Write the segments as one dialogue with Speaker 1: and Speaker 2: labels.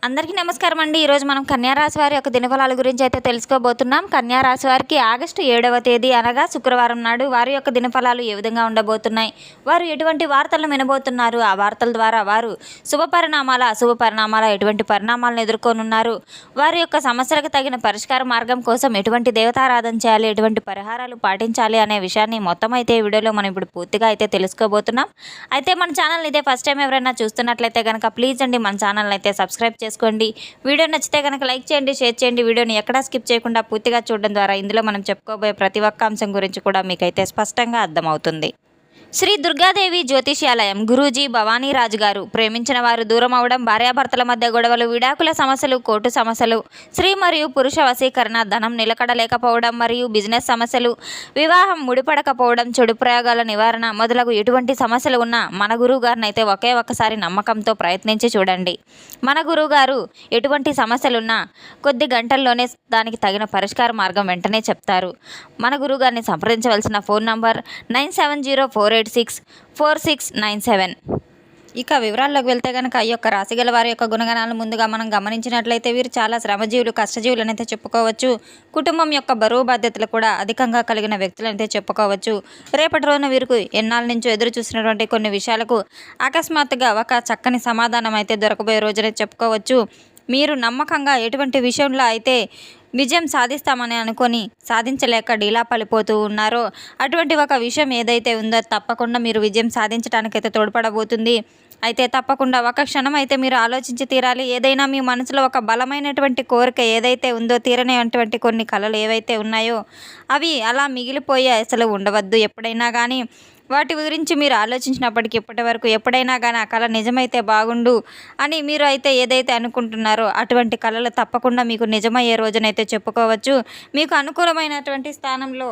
Speaker 1: అందరికీ నమస్కారం అండి. ఈరోజు మనం కన్యా రాశి వారి యొక్క దినఫలాల గురించి అయితే తెలుసుకోబోతున్నాం. కన్యా రాశి వారికి ఆగస్టు 7వ తేదీ అనగా శుక్రవారం నాడు వారి యొక్క దినఫలాలు ఏ విధంగా ఉండబోతున్నాయి, వారు ఎటువంటి వార్తలను వినబోతున్నారు, ఆ వార్తల ద్వారా వారు శుభ పరిణామాల ఎటువంటి పరిణామాలను ఎదుర్కొనున్నారు, వారి యొక్క సమస్యలకు తగిన పరిష్కార మార్గం కోసం ఎటువంటి దేవతారాధన చేయాలి, ఎటువంటి పరిహారాలు పాటించాలి అనే విషయాన్ని మొత్తం అయితే ఈ వీడియోలో మనం ఇప్పుడు పూర్తిగా అయితే తెలుసుకోబోతున్నాం. అయితే మన ఛానల్ ఇదే ఫస్ట్ టైం ఎవరైనా చూస్తున్నట్లయితే కనుక ప్లీజ్ అండి మన ఛానల్ అయితే సబ్స్క్రైబ్ చేసుకోండి. వీడియో నచ్చితే కనుక లైక్ చేయండి, షేర్ చేయండి. వీడియోని ఎక్కడా స్కిప్ చేయకుండా పూర్తిగా చూడడం ద్వారా ఇందులో మనం చెప్పుకోబోయే ప్రతి ఒక్క అంశం గురించి కూడా మీకైతే స్పష్టంగా అర్థమవుతుంది. శ్రీ దుర్గాదేవి జ్యోతిష్యాలయం గురూజీ భవానీరాజు గారు. ప్రేమించిన వారు దూరం అవడం, భార్యాభర్తల మధ్య గొడవలు, విడాకుల సమస్యలు, కోర్టు సమస్యలు, స్త్రీ మరియు పురుష వశీకరణ, ధనం నిలకడలేకపోవడం మరియు బిజినెస్ సమస్యలు, వివాహం ముడిపడకపోవడం, చెడు ప్రయోగాల నివారణ మొదలగు ఎటువంటి సమస్యలు ఉన్నా మన గురువు గారిని అయితే ఒకే ఒక్కసారి నమ్మకంతో ప్రయత్నించి చూడండి. మన గురువు గారు ఎటువంటి సమస్యలున్నా కొద్ది గంటల్లోనే దానికి తగిన పరిష్కార మార్గం వెంటనే చెప్తారు. మన గురువు గారిని సంప్రదించవలసిన ఫోన్ నంబర్ 9704864697. ఇక వివరాల్లోకి వెళ్తే కనుక ఈ యొక్క రాశిగల వారి యొక్క గుణగణాలు ముందుగా మనం గమనించినట్లయితే వీరు చాలా శ్రమజీవులు, కష్టజీవులు అయితే చెప్పుకోవచ్చు. కుటుంబం యొక్క బరువు బాధ్యతలు కూడా అధికంగా కలిగిన వ్యక్తులు అయితే చెప్పుకోవచ్చు. రేపటి రోజున వీరికి ఎన్నాళ్ళ నుంచో ఎదురు చూసినటువంటి కొన్ని విషయాలకు అకస్మాత్తుగా ఒక చక్కని సమాధానం అయితే దొరకబోయే రోజునే చెప్పుకోవచ్చు. మీరు నమ్మకంగా ఎటువంటి విషయంలో అయితే విజయం సాధిస్తామని అనుకొని సాధించలేక డీలా పడిపోతూ ఉన్నారో అటువంటి ఒక విషయం ఏదైతే ఉందో తప్పకుండా మీరు విజయం సాధించడానికైతే తోడ్పడబోతుంది. అయితే తప్పకుండా ఒక క్షణం అయితే మీరు ఆలోచించి తీరాలి. ఏదైనా మీ మనసులో ఒక బలమైనటువంటి కోరిక ఏదైతే ఉందో, తీరనేటువంటి కొన్ని కలలు ఏవైతే ఉన్నాయో అవి అలా మిగిలిపోయి అసలు ఉండవద్దు. ఎప్పుడైనా కానీ వాటి గురించి మీరు ఆలోచించినప్పటికీ ఇప్పటి వరకు ఎప్పుడైనా కానీ ఆ కళ నిజమైతే బాగుండు అని మీరు అయితే ఏదైతే అనుకుంటున్నారో అటువంటి కళలు తప్పకుండా మీకు నిజమయ్యే రోజునైతే చెప్పుకోవచ్చు. మీకు అనుకూలమైనటువంటి స్థానంలో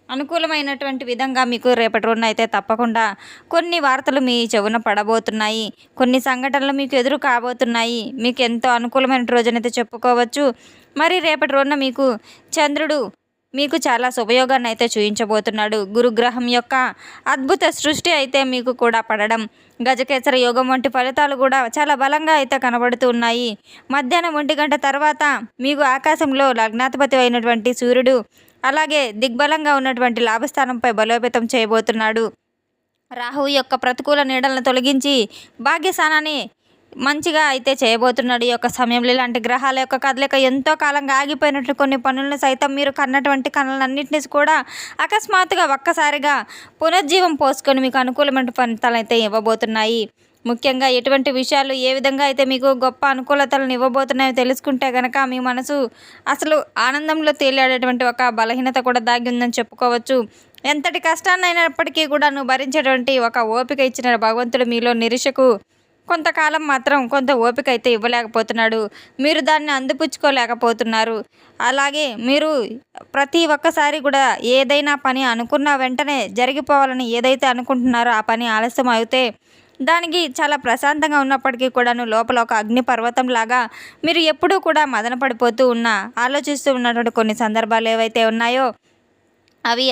Speaker 1: అనుకూలమైనటువంటి విధంగా మీకు రేపటి రోజున అయితే తప్పకుండా కొన్ని వార్తలు మీ చెవున పడబోతున్నాయి. కొన్ని సంఘటనలు మీకు ఎదురు కాబోతున్నాయి. మీకు ఎంతో అనుకూలమైన రోజునైతే చెప్పుకోవచ్చు. మరి రేపటి రోజున మీకు చంద్రుడు మీకు చాలా శుభయోగాన్ని అయితే చూయించబోతున్నాడు. గురుగ్రహం యొక్క అద్భుత సృష్టి అయితే మీకు కూడా పడడం, గజకేసర యోగం వంటి ఫలితాలు కూడా చాలా బలంగా అయితే కనబడుతూ ఉన్నాయి. మధ్యాహ్నం 1 గంట తర్వాత మీకు ఆకాశంలో లగ్నాధిపతి అయినటువంటి సూర్యుడు అలాగే దిగ్బలంగా ఉన్నటువంటి లాభస్థానంపై బలోపేతం చేయబోతున్నాడు. రాహువు యొక్క ప్రతికూల నీడలను తొలగించి భాగ్యస్థానాన్ని మంచిగా అయితే చేయబోతున్నాడు. ఈ యొక్క సమయంలో ఇలాంటి గ్రహాల యొక్క కదలిక ఎంతో కాలంగా ఆగిపోయినట్లు కొన్ని పనులను సైతం మీరు కన్నటువంటి కళలన్నింటినీ కూడా అకస్మాత్తుగా ఒక్కసారిగా పునర్జీవం పోసుకొని మీకు అనుకూలమైన ఫలితాలు అయితే ఇవ్వబోతున్నాయి. ముఖ్యంగా ఎటువంటి విషయాలు ఏ విధంగా అయితే మీకు గొప్ప అనుకూలతలను ఇవ్వబోతున్నాయో తెలుసుకుంటే కనుక మీ మనసు అసలు ఆనందంలో తేలియాడేటువంటి ఒక బలహీనత కూడా దాగి ఉందని చెప్పుకోవచ్చు. ఎంతటి కష్టాన్ని అయినప్పటికీ కూడా నువ్వు భరించేటువంటి ఒక ఓపిక ఇచ్చిన భగవంతుడు మీలో నిరీక్షకు కొంతకాలం మాత్రం కొంత ఓపిక అయితే ఇవ్వలేకపోతున్నాడు. మీరు దాన్ని అందిపుచ్చుకోలేకపోతున్నారు. అలాగే మీరు ప్రతి ఒక్కసారి కూడా ఏదైనా పని అనుకున్న వెంటనే జరిగిపోవాలని ఏదైతే అనుకుంటున్నారో ఆ పని ఆలస్యం అయితే దానికి చాలా ప్రశాంతంగా ఉన్నప్పటికీ కూడాను లోపల ఒక అగ్ని పర్వతం లాగా మీరు ఎప్పుడూ కూడా మదన పడిపోతూ ఆలోచిస్తూ ఉన్నటువంటి కొన్ని సందర్భాలు ఏవైతే ఉన్నాయో అవి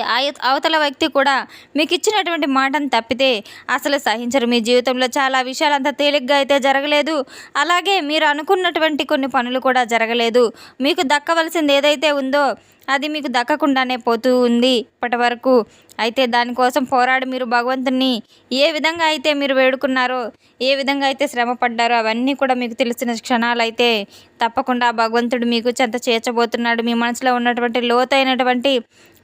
Speaker 1: అవతల వ్యక్తి కూడా మీకు ఇచ్చినటువంటి మాటను తప్పితే అసలు సహించరు. మీ జీవితంలో చాలా విషయాలు అంత తేలిగ్గా అయితే జరగలేదు. అలాగే మీరు అనుకున్నటువంటి కొన్ని పనులు కూడా జరగలేదు. మీకు దక్కవలసింది ఏదైతే ఉందో అది మీకు దక్కకుండానే పోతూ ఉంది ఇప్పటి వరకు. అయితే దానికోసం పోరాడి మీరు భగవంతుని ఏ విధంగా అయితే మీరు వేడుకున్నారో, ఏ విధంగా అయితే శ్రమ పడ్డారో అవన్నీ కూడా మీకు తెలిసిన క్షణాలు అయితే తప్పకుండా భగవంతుడు మీకు చెంత చేర్చబోతున్నాడు. మీ మనసులో ఉన్నటువంటి లోతైనటువంటి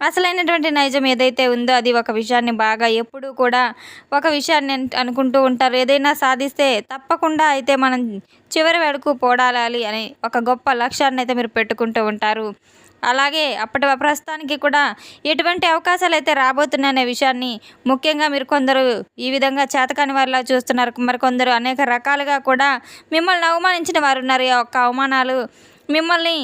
Speaker 1: అసలైనటువంటి నైజం ఏదైతే ఉందో అది ఒక విషయాన్ని బాగా ఎప్పుడూ కూడా ఒక విషయాన్ని అనుకుంటూ ఉంటారు. ఏదైనా సాధిస్తే తప్పకుండా అయితే మనం చివరి వరకు పోరాడాలి అని ఒక గొప్ప లక్ష్యాన్ని అయితే మీరు పెట్టుకుంటూ ఉంటారు. అలాగే అప్పటి ప్రస్తుతానికి కూడా ఎటువంటి అవకాశాలు అయితే రాబోతున్నాయనే విషయాన్ని ముఖ్యంగా మీరు కొందరు ఈ విధంగా చేతకాని వారిలా చూస్తున్నారు. మరికొందరు అనేక రకాలుగా కూడా మిమ్మల్ని అవమానించిన వారు ఉన్నారు. ఈ యొక్క అవమానాలు మిమ్మల్ని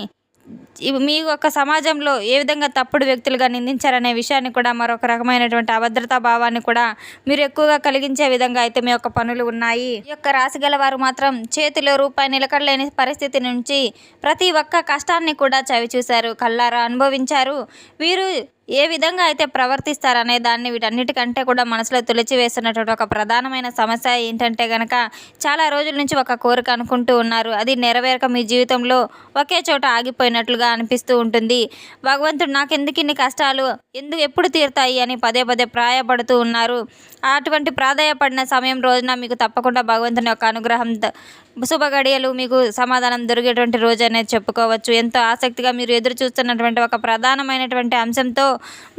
Speaker 1: మీ యొక్క సమాజంలో ఏ విధంగా తప్పుడు వ్యక్తులుగా నిందించారనే విషయాన్ని కూడా మరొక రకమైనటువంటి అభద్రతా భావాన్ని కూడా మీరు ఎక్కువగా కలిగించే విధంగా అయితే మీ యొక్క పనులు ఉన్నాయి. ఈ యొక్క రాశి గల వారు మాత్రం చేతిలో రూపాయి నిలకడలేని పరిస్థితి నుంచి ప్రతి ఒక్క కష్టాన్ని కూడా చవి చూశారు, కళ్ళారా అనుభవించారు. వీరు ఏ విధంగా అయితే ప్రవర్తిస్తారనే దాన్ని వీటన్నిటికంటే కూడా మనసులో తొలిచివేస్తున్నటువంటి ఒక ప్రధానమైన సమస్య ఏంటంటే గనక చాలా రోజుల నుంచి ఒక కోరిక అనుకుంటూ ఉన్నారు. అది నెరవేరక మీ జీవితంలో ఒకే చోట ఆగిపోయినట్లుగా అనిపిస్తూ ఉంటుంది. భగవంతుడు నాకెందుకు ఇన్ని కష్టాలు ఎప్పుడు తీరుతాయి అని పదే పదే ప్రాయపడుతూ ఉన్నారు. అటువంటి ప్రాధాయపడిన సమయం రోజున మీకు తప్పకుండా భగవంతుని యొక్క అనుగ్రహం శుభ గడియలు మీకు సమాధానం దొరికేటువంటి రోజు అనేది చెప్పుకోవచ్చు. ఎంతో ఆసక్తిగా మీరు ఎదురు చూస్తున్నటువంటి ఒక ప్రధానమైనటువంటి అంశంతో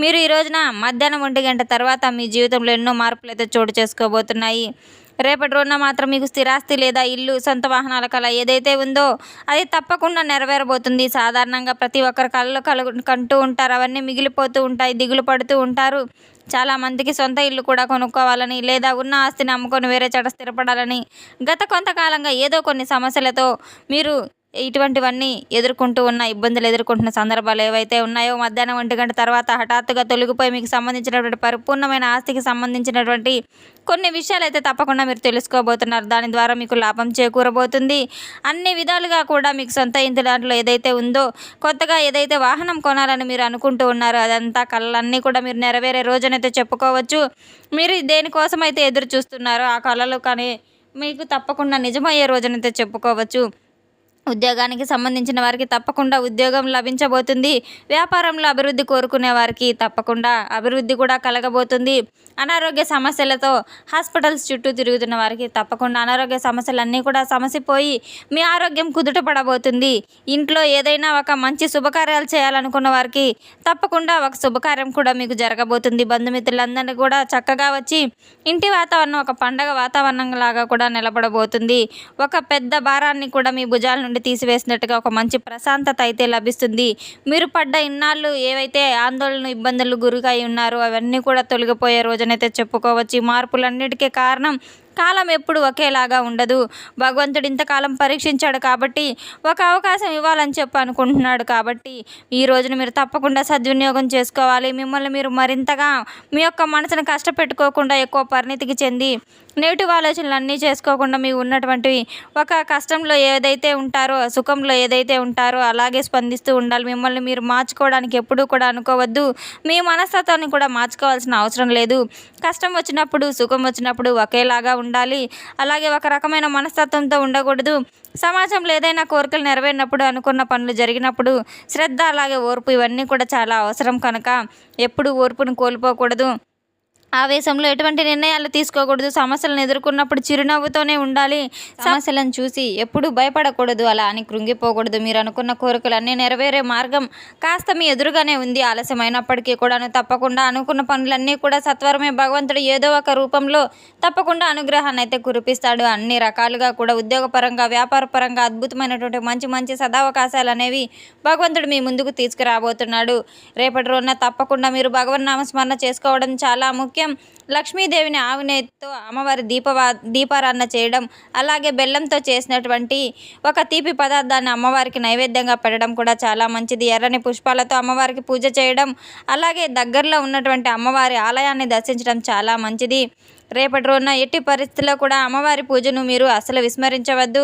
Speaker 1: మీరు ఈ రోజున మధ్యాహ్నం 1 గంట తర్వాత మీ జీవితంలో ఎన్నో మార్పులు అయితే చోటు చేసుకోబోతున్నాయి. రేపటి రోజున మాత్రం మీకు స్థిరాస్తి లేదా ఇల్లు, సొంత వాహనాల కళ ఏదైతే ఉందో అది తప్పకుండా నెరవేరబోతుంది. సాధారణంగా ప్రతి ఒక్కరు కంటూ ఉంటారు. అవన్నీ మిగిలిపోతూ ఉంటాయి, దిగులు పడుతూ ఉంటారు. చాలామందికి సొంత ఇల్లు కూడా కొనుక్కోవాలని లేదా ఉన్న ఆస్తిని అమ్ముకొని వేరే చోట స్థిరపడాలని గత కొంతకాలంగా ఏదో కొన్ని సమస్యలతో మీరు ఇటువంటివన్నీ ఇబ్బందులు ఎదుర్కొంటున్న సందర్భాలు ఏవైతే ఉన్నాయో మధ్యాహ్నం 1 గంట తర్వాత హఠాత్తుగా తొలగిపోయి మీకు సంబంధించినటువంటి పరిపూర్ణమైన ఆస్తికి సంబంధించినటువంటి కొన్ని విషయాలు అయితే తప్పకుండా మీరు తెలుసుకోబోతున్నారు. దాని ద్వారా మీకు లాభం చేకూరబోతుంది. అన్ని విధాలుగా కూడా మీకు సొంత ఇంటి దాంట్లో ఏదైతే ఉందో కొత్తగా ఏదైతే వాహనం కొనాలని మీరు అనుకుంటూ ఉన్నారో అదంతా కళలన్నీ కూడా మీరు నెరవేరే రోజునైతే చెప్పుకోవచ్చు. మీరు దేనికోసం అయితే ఎదురు చూస్తున్నారో ఆ కళలు కానీ మీకు తప్పకుండా నిజమయ్యే రోజునైతే చెప్పుకోవచ్చు. ఉద్యోగానికి సంబంధించిన వారికి తప్పకుండా ఉద్యోగం లభించబోతుంది. వ్యాపారంలో అభివృద్ధి కోరుకునే వారికి తప్పకుండా అభివృద్ధి కూడా కలగబోతుంది. అనారోగ్య సమస్యలతో హాస్పిటల్స్ చుట్టూ తిరుగుతున్న వారికి తప్పకుండా అనారోగ్య సమస్యలన్నీ కూడా సమసిపోయి మీ ఆరోగ్యం కుదుట పడబోతుంది. ఇంట్లో ఏదైనా ఒక మంచి శుభకార్యాలు చేయాలనుకున్న వారికి తప్పకుండా ఒక శుభకార్యం కూడా మీకు జరగబోతుంది. బంధుమిత్రులందరినీ కూడా చక్కగా వచ్చి ఇంటి వాతావరణం ఒక పండగ వాతావరణం లాగా కూడా నిలబడబోతుంది. ఒక పెద్ద భారాన్ని కూడా మీ భుజాల నుండి తీసివేసినట్టుగా ఒక మంచి ప్రశాంతత అయితే లభిస్తుంది. మీరు పడ్డ ఇన్నాళ్ళు ఏవైతే ఆందోళన ఇబ్బందులు గురిగా ఉన్నారో అవన్నీ కూడా తొలగిపోయే రోజునైతే చెప్పుకోవచ్చు. ఈ మార్పులన్నిటికీ కారణం కాలం ఎప్పుడు ఒకేలాగా ఉండదు. భగవంతుడు ఇంతకాలం పరీక్షించాడు కాబట్టి ఒక అవకాశం ఇవ్వాలని అనుకుంటున్నాడు కాబట్టి ఈ రోజున మీరు తప్పకుండా సద్వినియోగం చేసుకోవాలి. మిమ్మల్ని మీరు మరింతగా మీ యొక్క మనసును కష్టపెట్టుకోకుండా ఎక్కువ పరిణితికి చెంది నెగిటివ్ ఆలోచనలు అన్నీ చేసుకోకుండా మీ ఉన్నటువంటి ఒక కష్టంలో ఏదైతే ఉంటారో సుఖంలో ఏదైతే ఉంటారో అలాగే స్పందిస్తూ ఉండాలి. మిమ్మల్ని మీరు మార్చుకోవడానికి ఎప్పుడూ కూడా అనుకోవద్దు. మీ మనస్తత్వాన్ని కూడా మార్చుకోవాల్సిన అవసరం లేదు. కష్టం వచ్చినప్పుడు సుఖం వచ్చినప్పుడు ఒకేలాగా ఉండాలి. అలాగే ఒక రకమైన మనస్తత్వంతో ఉండకూడదు. సమాజంలో ఏదైనా కోరికలు నెరవేరినప్పుడు అనుకున్న పనులు జరిగినప్పుడు శ్రద్ధ అలాగే ఓర్పు ఇవన్నీ కూడా చాలా అవసరం కనుక ఎప్పుడూ ఓర్పును కోల్పోకూడదు. ఆవేశంలో ఎటువంటి నిర్ణయాలు తీసుకోకూడదు. సమస్యలను ఎదుర్కొన్నప్పుడు చిరునవ్వుతోనే ఉండాలి. సమస్యలను చూసి ఎప్పుడూ భయపడకూడదు. అలా అని కృంగిపోకూడదు. మీరు అనుకున్న కోరికలన్నీ నెరవేరే మార్గం కాస్త మీ ఎదురుగానే ఉంది. ఆలస్యమైనప్పటికీ కూడాను తప్పకుండా అనుకున్న పనులన్నీ కూడా సత్వరమే భగవంతుడు ఏదో ఒక రూపంలో తప్పకుండా అనుగ్రహాన్ని అయితే కురిపిస్తాడు. అన్ని రకాలుగా కూడా ఉద్యోగపరంగా వ్యాపారపరంగా అద్భుతమైనటువంటి మంచి మంచి సదావకాశాలు అనేవి భగవంతుడు మీ ముందుకు తీసుకురాబోతున్నాడు. రేపటి రోజున తప్పకుండా మీరు భగవన్ నామస్మరణ చేసుకోవడం చాలా ముఖ్యం. లక్ష్మీదేవిని ఆవు నెయ్యితో అమ్మవారి దీపారాధన చేయడం అలాగే బెల్లంతో చేసినటువంటి ఒక తీపి పదార్థాన్ని అమ్మవారికి నైవేద్యంగా పెట్టడం కూడా చాలా మంచిది. ఎర్రని పుష్పాలతో అమ్మవారికి పూజ చేయడం అలాగే దగ్గరలో ఉన్నటువంటి అమ్మవారి ఆలయాన్ని దర్శించడం చాలా మంచిది. రేపటి రోజున ఎట్టి పరిస్థితుల్లో కూడా అమ్మవారి పూజను మీరు అసలు విస్మరించవద్దు.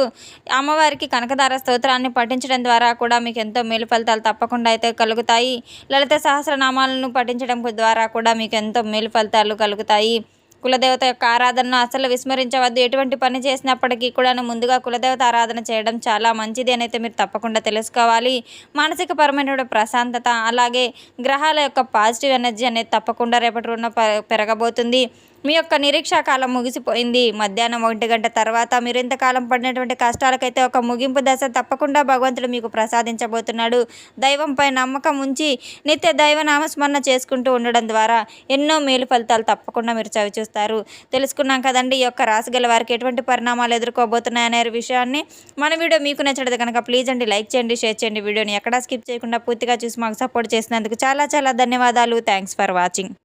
Speaker 1: అమ్మవారికి కనకదార స్తోత్రాన్ని పఠించడం ద్వారా కూడా మీకు ఎంతో మేలు ఫలితాలు తప్పకుండా అయితే కలుగుతాయి. లలిత సహస్రనామాలను పఠించడం ద్వారా కూడా మీకు ఎంతో మేలు ఫలితాలు కలుగుతాయి. కులదేవత యొక్క ఆరాధనను అసలు విస్మరించవద్దు. ఎటువంటి పని చేసినప్పటికీ కూడా ముందుగా కులదేవత ఆరాధన చేయడం చాలా మంచిది అని అయితే మీరు తప్పకుండా తెలుసుకోవాలి. మానసిక పరమైన ప్రశాంతత అలాగే గ్రహాల యొక్క పాజిటివ్ ఎనర్జీ అనేది తప్పకుండా రేపటి రోజున పెరగబోతుంది. మీ యొక్క నిరీక్షా కాలం ముగిసిపోయింది. మధ్యాహ్నం 1 గంట తర్వాత మీరు ఇంతకాలం పడినటువంటి కష్టాలకైతే ఒక ముగింపు దశ తప్పకుండా భగవంతుడు మీకు ప్రసాదించబోతున్నాడు. దైవంపై నమ్మకం ఉంచి నిత్య దైవ నామస్మరణ చేసుకుంటూ ఉండడం ద్వారా ఎన్నో మేలు ఫలితాలు తప్పకుండా మీరు చవిచూస్తారు. తెలుసుకున్నాం కదండి ఈ యొక్క రాశి గల వారికి ఎటువంటి పరిణామాలు ఎదుర్కోబోతున్నాయనే విషయాన్ని. మన వీడియో మీకు నచ్చలేదు కనుక ప్లీజ్ అండి లైక్ చేయండి, షేర్ చేయండి. వీడియోని ఎక్కడా స్కిప్ చేయకుండా పూర్తిగా చూసి మాకు సపోర్ట్ చేసినందుకు చాలా చాలా ధన్యవాదాలు. Thanks for watching.